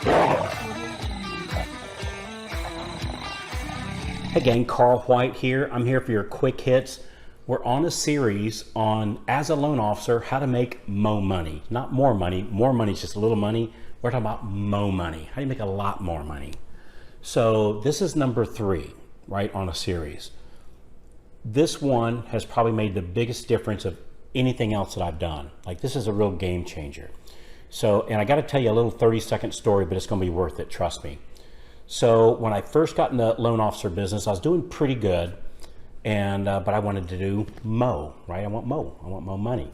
Hey gang, Carl White here. I'm here for your quick hits. We're on a series on, as a loan officer, how to make mo money. Not more money. More money is just a little money. We're talking about mo money. How do you make a lot more money? So this is number 3, right, on a series. This one has probably made the biggest difference of anything else that I've done. Like, this is a real game changer. So, and I got to tell you a little 30-second story, but it's going to be worth it, trust me. So when I first got in the loan officer business, I was doing pretty good, and but I wanted to do mo, right? I want mo money.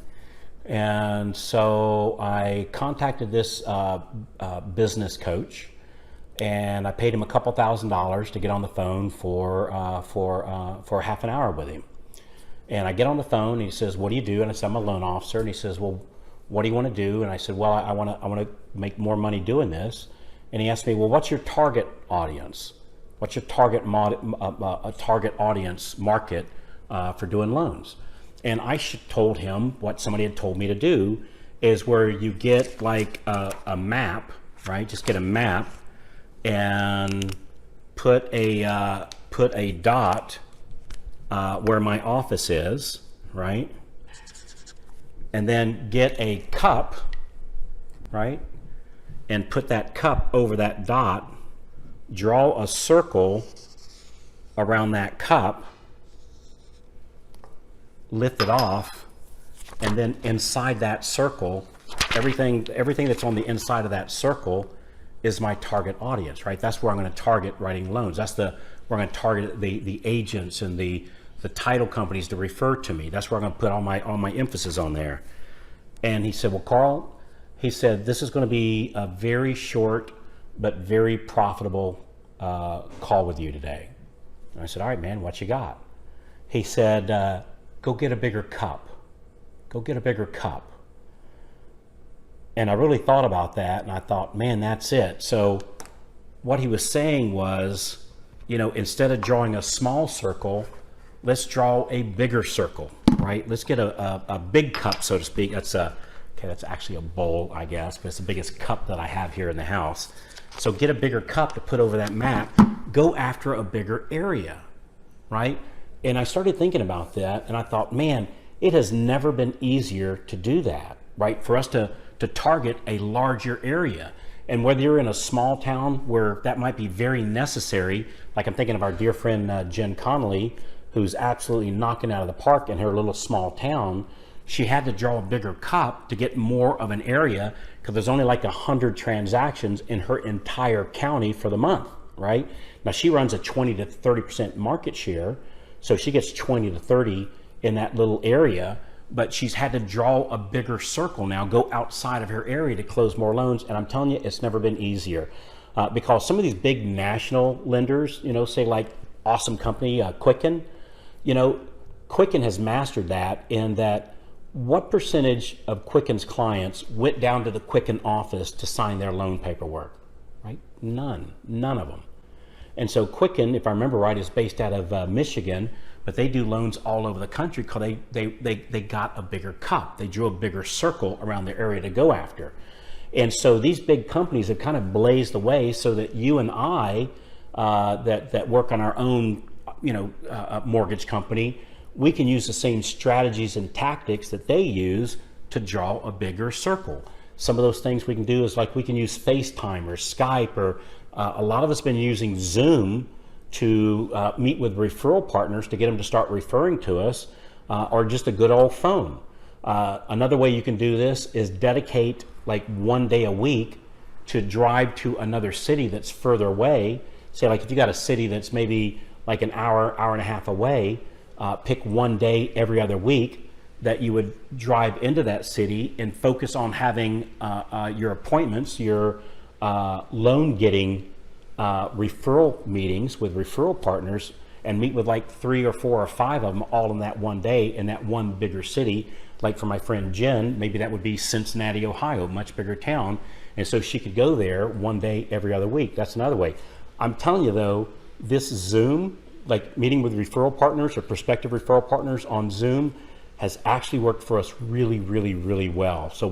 And so I contacted this business coach, and I paid him a couple $1,000s to get on the phone for half an hour with him. And I get on the phone, and he says, "What do you do?" And I said, "I'm a loan officer." And he says, "Well, what do you want to do?" And I said, "Well, I want to make more money doing this." And he asked me, "Well, what's your target audience? What's your target target audience market for doing loans?" And I told him what somebody had told me to do is where you get like a map, right? Just get a map and put a dot where my office is, right? And then get a cup, right? And put that cup over that dot, draw a circle around that cup, lift it off, and then inside that circle, everything that's on the inside of that circle is my target audience, right? That's where I'm going to target writing loans. That's where I'm going to target the agents and the title companies to refer to me. That's where I'm going to put all my emphasis on there. And he said, "Well, Carl," he said, "this is going to be a very short but very profitable call with you today." And I said, "All right, man, what you got?" He said, "Go get a bigger cup. Go get a bigger cup." And I really thought about that, and I thought, man, that's it. So what he was saying was, instead of drawing a small circle, let's draw a bigger circle, right? Let's get a big cup, so to speak. That's actually a bowl, I guess, but it's the biggest cup that I have here in the house. So get a bigger cup to put over that map, go after a bigger area, right? And I started thinking about that, and I thought, man, it has never been easier to do that, right? For us to target a larger area. And whether you're in a small town where that might be very necessary, like I'm thinking of our dear friend Jen Connolly, who's absolutely knocking out of the park in her little small town. She had to draw a bigger cup to get more of an area because there's only like 100 transactions in her entire county for the month, right? Now she runs a 20 to 30% market share, so she gets 20 to 30 in that little area, but she's had to draw a bigger circle now, go outside of her area to close more loans. And I'm telling you, it's never been easier because some of these big national lenders, say like awesome company, Quicken, Quicken has mastered that in that what percentage of Quicken's clients went down to the Quicken office to sign their loan paperwork, right? None of them. And so Quicken, if I remember right, is based out of Michigan, but they do loans all over the country because they got a bigger cup. They drew a bigger circle around their area to go after. And so these big companies have kind of blazed the way so that you and I that work on our own mortgage company, we can use the same strategies and tactics that they use to draw a bigger circle. Some of those things we can do is like we can use FaceTime or Skype, or a lot of us have been using Zoom to meet with referral partners to get them to start referring to us, or just a good old phone. Another way you can do this is dedicate like one day a week to drive to another city that's further away. Say like if you got a city that's maybe like an hour and a half away, pick one day every other week that you would drive into that city and focus on having your appointments, your loan getting referral meetings with referral partners, and meet with like 3 or 4 or 5 of them all in that one day in that one bigger city. Like for my friend Jen, maybe that would be Cincinnati, Ohio, much bigger town. And so she could go there one day every other week. That's another way. I'm telling you though, this Zoom, like meeting with referral partners or prospective referral partners on Zoom, has actually worked for us really, really, really well. So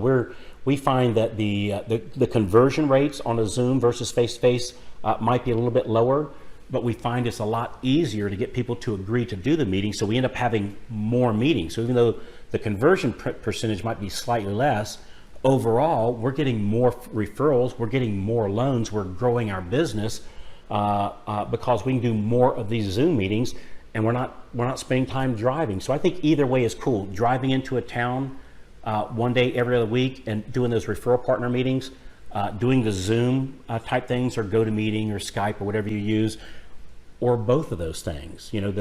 we find that the conversion rates on a Zoom versus face-to-face might be a little bit lower, but we find it's a lot easier to get people to agree to do the meeting, so we end up having more meetings. So even though the conversion percentage might be slightly less, overall, we're getting more referrals, we're getting more loans, we're growing our business because we can do more of these Zoom meetings, and we're not spending time driving. So I think either way is cool. Driving into a town one day every other week and doing those referral partner meetings, doing the Zoom type things, or GoToMeeting or Skype or whatever you use, or both of those things. You know,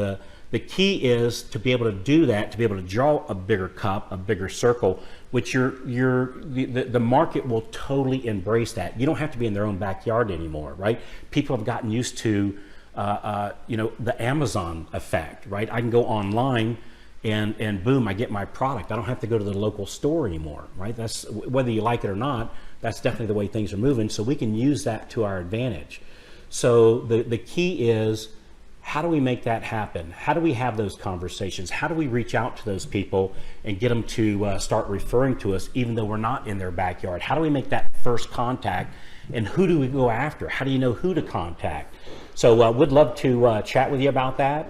the key is to be able to do that, to be able to draw a bigger cup, a bigger circle, which the market will totally embrace that. You don't have to be in their own backyard anymore, right? People have gotten used to, you know, the Amazon effect, right? I can go online and boom, I get my product. I don't have to go to the local store anymore, right? That's, whether you like it or not, that's definitely the way things are moving. So we can use that to our advantage. So the key is, how do we make that happen? How do we have those conversations? How do we reach out to those people and get them to start referring to us even though we're not in their backyard? How do we make that first contact, and who do we go after? How do you know who to contact? So would love to chat with you about that.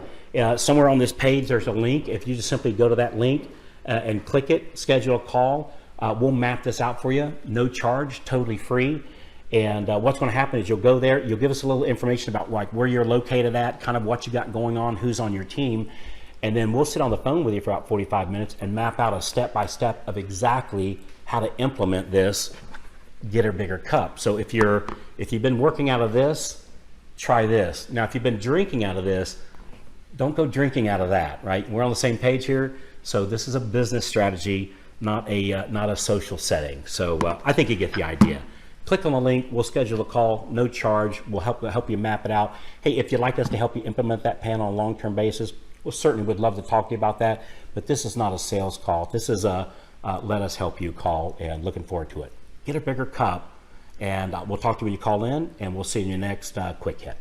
Somewhere on this page there's a link. If you just simply go to that link and click it, schedule a call, we'll map this out for you, no charge, totally free. And what's going to happen is you'll go there, you'll give us a little information about like where you're located at, kind of what you got going on, who's on your team, and then we'll sit on the phone with you for about 45 minutes and map out a step-by-step of exactly how to implement this, get a bigger cup. So if you've been working out of this, try this. Now, if you've been drinking out of this, don't go drinking out of that, right? We're on the same page here. So this is a business strategy, not a social setting. So I think you get the idea. Click on the link, we'll schedule a call, no charge, we'll help you map it out. Hey, if you'd like us to help you implement that plan on a long-term basis, we certainly would love to talk to you about that, but this is not a sales call. This is a let us help you call, and looking forward to it. Get a bigger cup, and we'll talk to you when you call in, and we'll see you in your next quick hit.